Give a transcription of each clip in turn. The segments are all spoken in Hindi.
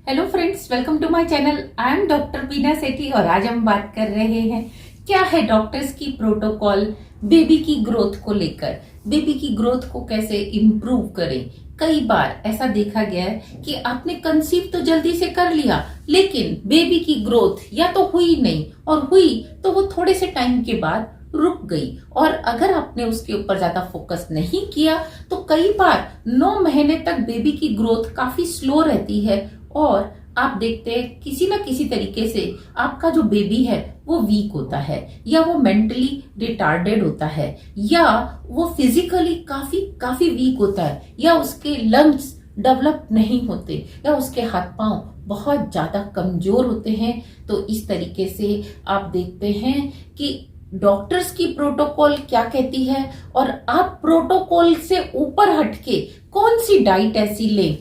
Hello friends, welcome to my channel. I am doctor Bina Sethi और आज हम बात कर रहे हैं क्या है डॉक्टर्स की प्रोटोकॉल बेबी की ग्रोथ को लेकर। बेबी की ग्रोथ को कैसे इम्प्रूव करें। कई बार ऐसा देखा गया है कि आपने कंसीव तो जल्दी से कर लिया लेकिन बेबी की ग्रोथ या तो हुई नहीं और हुई तो वो थोड़े से टाइम के बाद रुक गई। और अगर आपने उसके ऊपर ज्यादा फोकस नहीं किया तो कई बार 9 महीने तक बेबी की ग्रोथ काफी स्लो रहती है और आप देखते हैं किसी ना किसी तरीके से आपका जो बेबी है वो वीक होता है या वो मेंटली रिटार्डेड होता है या वो फिजिकली काफी काफी वीक होता है या उसके लंग्स डेवलप नहीं होते या उसके हाथ पांव बहुत ज्यादा कमजोर होते हैं। तो इस तरीके से आप देखते हैं कि डॉक्टर्स की प्रोटोकॉल क्या कहती है और आप प्रोटोकॉल से ऊपर हटके कौन सी डाइट ऐसी लें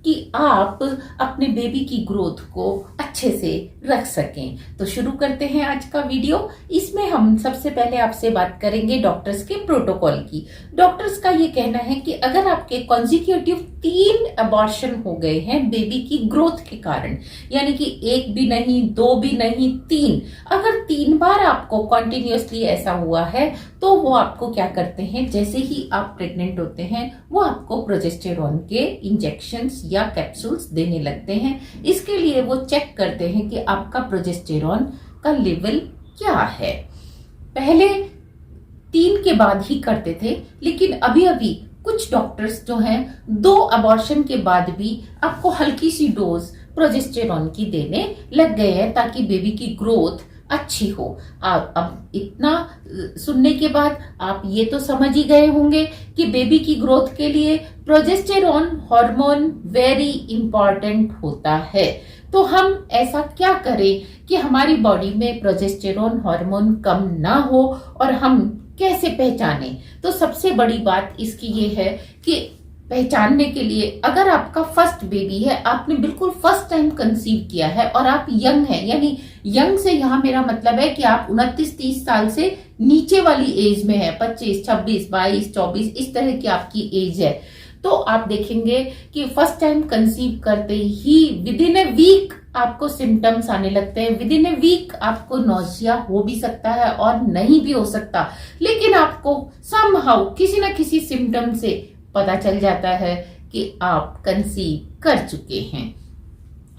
कि आप अपने बेबी की ग्रोथ को अच्छे से रख सकें। तो शुरू करते हैं आज का वीडियो। इसमें हम सबसे पहले आपसे बात करेंगे डॉक्टर्स के प्रोटोकॉल की। डॉक्टर्स का ये कहना है कि अगर आपके कॉन्जिक्यूटिव 3 अबॉर्शन हो गए हैं बेबी की ग्रोथ के कारण, यानी कि 1 भी नहीं 2 भी नहीं 3, अगर 3 बार आपको कॉन्टिन्यूसली ऐसा हुआ है तो वो आपको क्या करते हैं, जैसे ही आप प्रेग्नेंट होते हैं वो आपको प्रोजेस्टेरॉन के इंजेक्शंस या कैप्सूल्स देने लगते हैं। इसके लिए वो चेक करते हैं कि आपका प्रोजेस्टेरॉन का लेवल क्या है। पहले 3 के बाद ही करते थे लेकिन अभी अभी कुछ डॉक्टर्स जो हैं 2 अबॉर्शन के बाद भी आपको हल्की सी डोज प्रोजेस्टेरॉन की देने लग गए हैं ताकि बेबी की ग्रोथ अच्छी हो। आप अब इतना सुनने के बाद आप ये तो समझ ही गए होंगे कि बेबी की ग्रोथ के लिए प्रोजेस्टेरॉन हार्मोन वेरी इंपॉर्टेंट होता है। तो हम ऐसा क्या करें कि हमारी बॉडी में प्रोजेस्टेरॉन हार्मोन कम ना हो और हम कैसे पहचानें। तो सबसे बड़ी बात इसकी ये है कि पहचानने के लिए, अगर आपका फर्स्ट बेबी है, आपने बिल्कुल फर्स्ट टाइम कंसीव किया है और आप यंग हैं, यानी यंग से यहाँ मेरा मतलब है कि आप 29-30 साल से नीचे वाली एज में है, 25, 26, 22, 24 इस तरह की आपकी एज है, तो आप देखेंगे कि फर्स्ट टाइम कंसीव करते ही विद इन ए वीक आपको सिम्टम्स आने लगते हैं। विद इन ए वीक आपको नौसिया हो भी सकता है और नहीं भी हो सकता, लेकिन आपको समहाउ किसी ना किसी सिम्टम से पता चल जाता है कि आप कंसीव कर चुके हैं।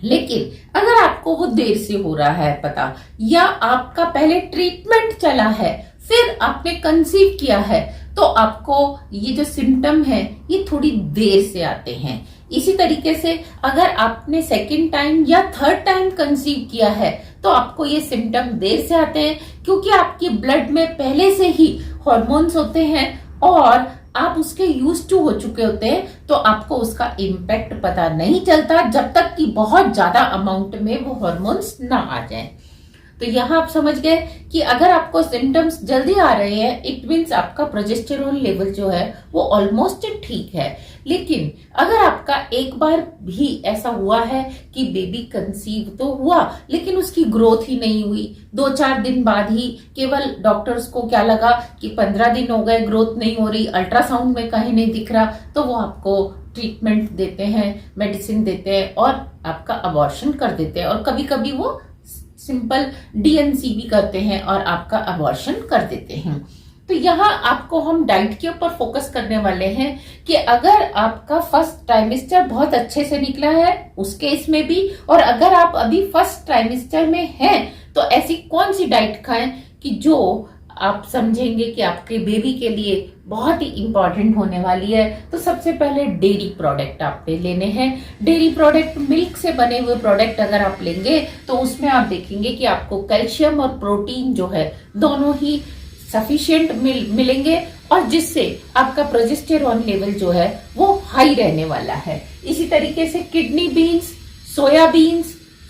लेकिन अगर आपको वो देर से हो रहा है पता, या आपका पहले ट्रीटमेंट चला है फिर आपने कंसीव किया है, तो आपको ये जो सिम्टम है ये थोड़ी देर से आते हैं। इसी तरीके से अगर आपने सेकेंड टाइम या थर्ड टाइम कंसीव किया है तो आपको ये सिम्टम देर से आते हैं, क्योंकि आपकी ब्लड में पहले से ही हॉर्मोन्स होते हैं और आप उसके यूज टू हो चुके होते हैं, तो आपको उसका इम्पैक्ट पता नहीं चलता जब तक कि बहुत ज्यादा अमाउंट में वो हॉर्मोन्स ना आ जाएं। तो यहाँ आप समझ गए कि अगर आपको सिम्टम्स जल्दी आ रहे हैं इट मीन्स आपका प्रोजेस्टेरॉन लेवल जो है वो ऑलमोस्ट ठीक है। लेकिन अगर आपका एक बार भी ऐसा हुआ है कि बेबी कंसीव तो हुआ लेकिन उसकी ग्रोथ ही नहीं हुई, 2-4 दिन बाद ही केवल डॉक्टर्स को क्या लगा कि 15 दिन हो गए ग्रोथ नहीं हो रही, अल्ट्रासाउंड में कहीं नहीं दिख रहा, तो वो आपको ट्रीटमेंट देते हैं, मेडिसिन देते हैं और आपका अबॉर्शन कर देते हैं और कभी कभी वो सिंपल डीएनसी भी करते हैं और आपका अबॉर्शन कर देते हैं। तो यहाँ आपको हम डाइट के ऊपर फोकस करने वाले हैं कि अगर आपका फर्स्ट ट्राइमेस्टर बहुत अच्छे से निकला है उस केस में भी, और अगर आप अभी फर्स्ट ट्राइमेस्टर में हैं तो ऐसी कौन सी डाइट खाएं कि जो आप समझेंगे कि आपके बेबी के लिए बहुत ही इंपॉर्टेंट होने वाली है। तो सबसे पहले डेयरी प्रोडक्ट आप पे लेने हैं। डेयरी प्रोडक्ट, मिल्क से बने हुए प्रोडक्ट अगर आप लेंगे तो उसमें आप देखेंगे कि आपको कैल्शियम और प्रोटीन जो है दोनों ही सफिशिएंट मिलेंगे और जिससे आपका प्रोजेस्टेरॉन लेवल जो है वो हाई रहने वाला है। इसी तरीके से किडनी बीन्स,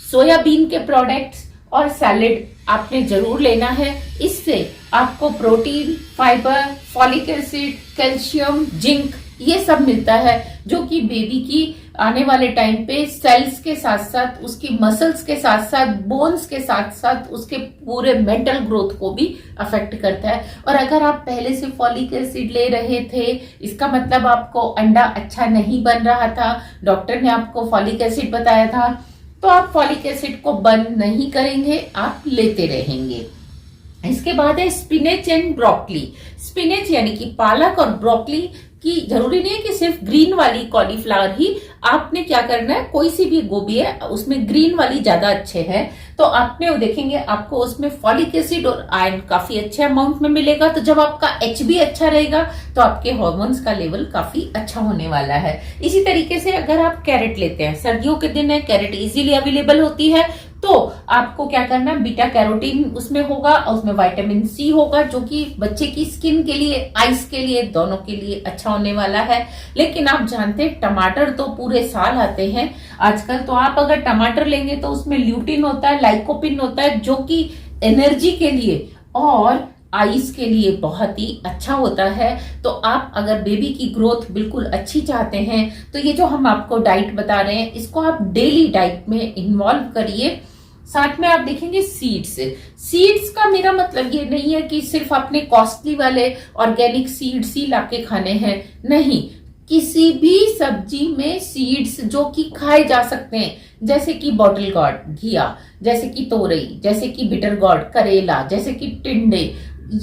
सोयाबीन के प्रोडक्ट्स और सैलेड आपने जरूर लेना है। इससे आपको protein, fibre, folic acid, calcium, zinc ये सब मिलता है जो कि बेबी की आने वाले टाइम पे सेल्स के साथ साथ उसकी मसल्स के साथ साथ बोन्स के साथ साथ उसके पूरे मेंटल ग्रोथ को भी अफेक्ट करता है। और अगर आप पहले से फॉलिक एसिड ले रहे थे इसका मतलब आपको अंडा अच्छा नहीं बन रहा था, डॉक्टर ने आपको फॉलिक एसिड बताया था तो आप फॉलिक एसिड को बंद नहीं करेंगे, आप लेते रहेंगे। इसके बाद है स्पिनेच एंड ब्रोकली। स्पिनेच यानी कि पालक और ब्रोकली की जरूरी नहीं है कि सिर्फ ग्रीन वाली कॉलीफ्लावर ही, आपने क्या करना है, कोई सी भी गोभी है उसमें ग्रीन वाली ज्यादा अच्छे है, तो आपने वो देखेंगे आपको उसमें फॉलिक एसिड और आयरन काफी अच्छे अमाउंट में मिलेगा। तो जब आपका HB अच्छा रहेगा तो आपके हार्मोन्स का लेवल काफी अच्छा होने वाला है। इसी तरीके से अगर आप कैरेट लेते हैं, सर्दियों के दिन है, कैरेट इजीली अवेलेबल होती है, तो आपको क्या करना है, बीटा कैरोटीन उसमें होगा और उसमें विटामिन C होगा, जो कि बच्चे की स्किन के लिए, आइस के लिए, दोनों के लिए अच्छा होने वाला है। लेकिन आप जानते हैं टमाटर तो पूरे साल आते हैं आजकल, तो आप अगर टमाटर लेंगे तो उसमें ल्यूटिन होता है, लाइकोपिन होता है, जो कि एनर्जी के लिए और आइस के लिए बहुत ही अच्छा होता है। तो आप अगर बेबी की ग्रोथ बिल्कुल अच्छी चाहते हैं तो ये जो हम आपको डाइट बता रहे हैं इसको आप डेली डाइट में इन्वॉल्व करिए। साथ में आप देखेंगे सीड्स का मेरा मतलब ये नहीं है कि सिर्फ आपने कॉस्टली वाले ऑर्गेनिक सीड्स ही लाके खाने हैं, नहीं, किसी भी सब्जी में सीड्स जो कि खाए जा सकते हैं, जैसे कि बॉटल गॉर्ड घिया, जैसे कि तोरई, जैसे कि बिटर गॉर्ड करेला, जैसे कि टिंडे,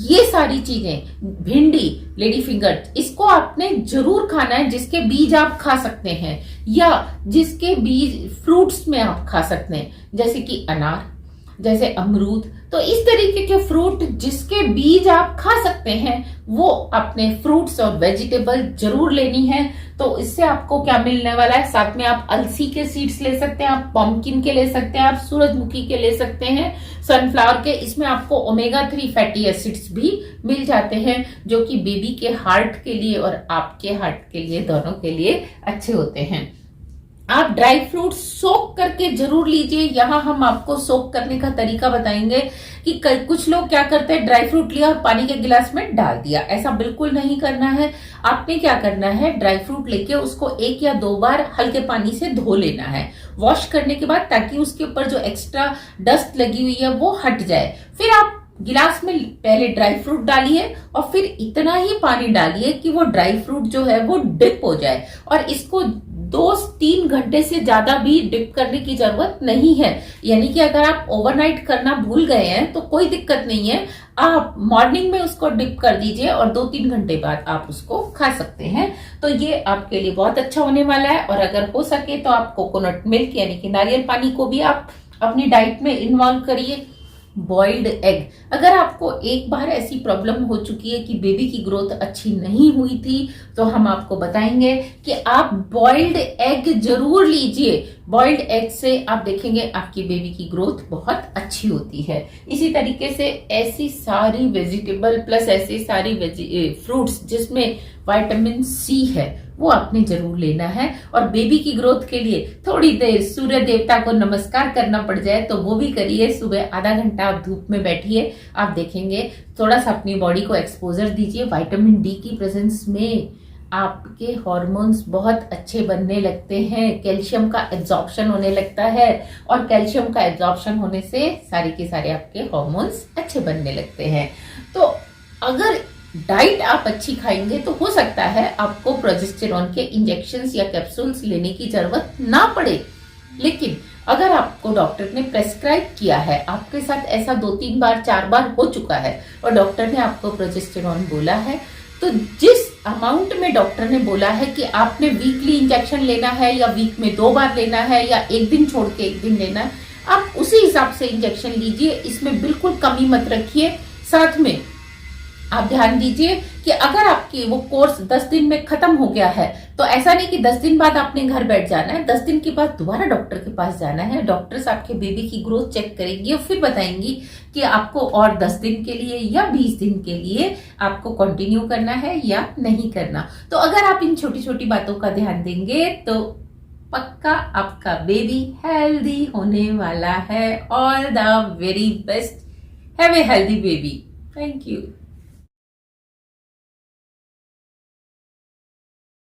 ये सारी चीजें, भिंडी, लेडी फिंगर, इसको आपने जरूर खाना है, जिसके बीज आप खा सकते हैं या जिसके बीज फ्रूट्स में आप खा सकते हैं, जैसे कि अनार, जैसे अमरूद। तो इस तरीके के फ्रूट जिसके बीज आप खा सकते हैं वो अपने फ्रूट्स और वेजिटेबल जरूर लेनी है। तो इससे आपको क्या मिलने वाला है, साथ में आप अलसी के सीड्स ले सकते हैं, आप पम्पकिन के ले सकते हैं, आप सूरजमुखी के ले सकते हैं, सनफ्लावर के। इसमें आपको ओमेगा 3 फैटी एसिड्स भी मिल जाते हैं, जो कि बेबी के हार्ट के लिए और आपके हार्ट के लिए, दोनों के लिए अच्छे होते हैं। आप ड्राई फ्रूट सोक करके जरूर लीजिए। यहाँ हम आपको सोक करने का तरीका बताएंगे कि कुछ लोग क्या करते हैं, ड्राई फ्रूट लिया और पानी के गिलास में डाल दिया, ऐसा बिल्कुल नहीं करना है। आपने क्या करना है, ड्राई फ्रूट लेके उसको 1 या 2 बार हल्के पानी से धो लेना है, वॉश करने के बाद, ताकि उसके ऊपर जो एक्स्ट्रा डस्ट लगी हुई है वो हट जाए। फिर आप गिलास में पहले ड्राई फ्रूट डालिए और फिर इतना ही पानी डालिए कि वो ड्राई फ्रूट जो है वो डिप हो जाए, और इसको 2-3 घंटे से ज्यादा भी डिप करने की जरूरत नहीं है। यानी कि अगर आप ओवरनाइट करना भूल गए हैं तो कोई दिक्कत नहीं है, आप मॉर्निंग में उसको डिप कर दीजिए और 2-3 घंटे बाद आप उसको खा सकते हैं। तो ये आपके लिए बहुत अच्छा होने वाला है। और अगर हो सके तो आप कोकोनट मिल्क यानी कि नारियल पानी को भी आप अपनी डाइट में इन्वॉल्व करिए। बॉइल्ड एग, अगर आपको एक बार ऐसी प्रॉब्लम हो चुकी है कि बेबी की ग्रोथ अच्छी नहीं हुई थी, तो हम आपको बताएंगे कि आप बॉइल्ड एग जरूर लीजिए। बॉइल्ड एग से आप देखेंगे आपकी बेबी की ग्रोथ बहुत अच्छी होती है। इसी तरीके से ऐसी सारी वेजिटेबल प्लस ऐसी सारी फ्रूट्स जिसमें विटामिन C है वो आपने जरूर लेना है। और बेबी की ग्रोथ के लिए थोड़ी देर सूर्य देवता को नमस्कार करना पड़ जाए तो वो भी करिए। सुबह आधा घंटा आप धूप में बैठिए, आप देखेंगे थोड़ा सा अपनी बॉडी को एक्सपोजर दीजिए। विटामिन D की प्रेजेंस में आपके हार्मोन्स बहुत अच्छे बनने लगते हैं, कैल्शियम का एब्जॉर्प्शन होने लगता है, और कैल्शियम का एब्जॉर्प्शन होने से सारे के सारे आपके हार्मोन्स अच्छे बनने लगते हैं। तो अगर डाइट आप अच्छी खाएंगे तो हो सकता है आपको प्रोजेस्टेरॉन के इंजेक्शंस या कैप्सूल्स लेने की जरूरत ना पड़े। लेकिन अगर आपको डॉक्टर ने प्रेस्क्राइब किया है, आपके साथ ऐसा 2-3 बार 4 बार हो चुका है और डॉक्टर ने आपको प्रोजेस्टेरॉन बोला है, तो जिस अमाउंट में डॉक्टर ने बोला है कि आपने वीकली इंजेक्शन लेना है या वीक में 2 बार लेना है या एक दिन छोड़ के एक दिन लेना है, आप उसी हिसाब से इंजेक्शन लीजिए। इसमें बिल्कुल कमी मत रखिए। साथ में आप ध्यान दीजिए कि अगर आपकी वो कोर्स 10 दिन में खत्म हो गया है तो ऐसा नहीं कि 10 दिन बाद आपने घर बैठ जाना है। 10 दिन के बाद दोबारा डॉक्टर के पास जाना है। डॉक्टर्स आपके बेबी की ग्रोथ चेक करेंगी और फिर बताएंगी कि आपको और 10 दिन के लिए या 20 दिन के लिए आपको कंटिन्यू करना है या नहीं करना। तो अगर आप इन छोटी छोटी बातों का ध्यान देंगे तो पक्का आपका बेबी हेल्दी होने वाला है। All the very best. Have a healthy baby. Thank you.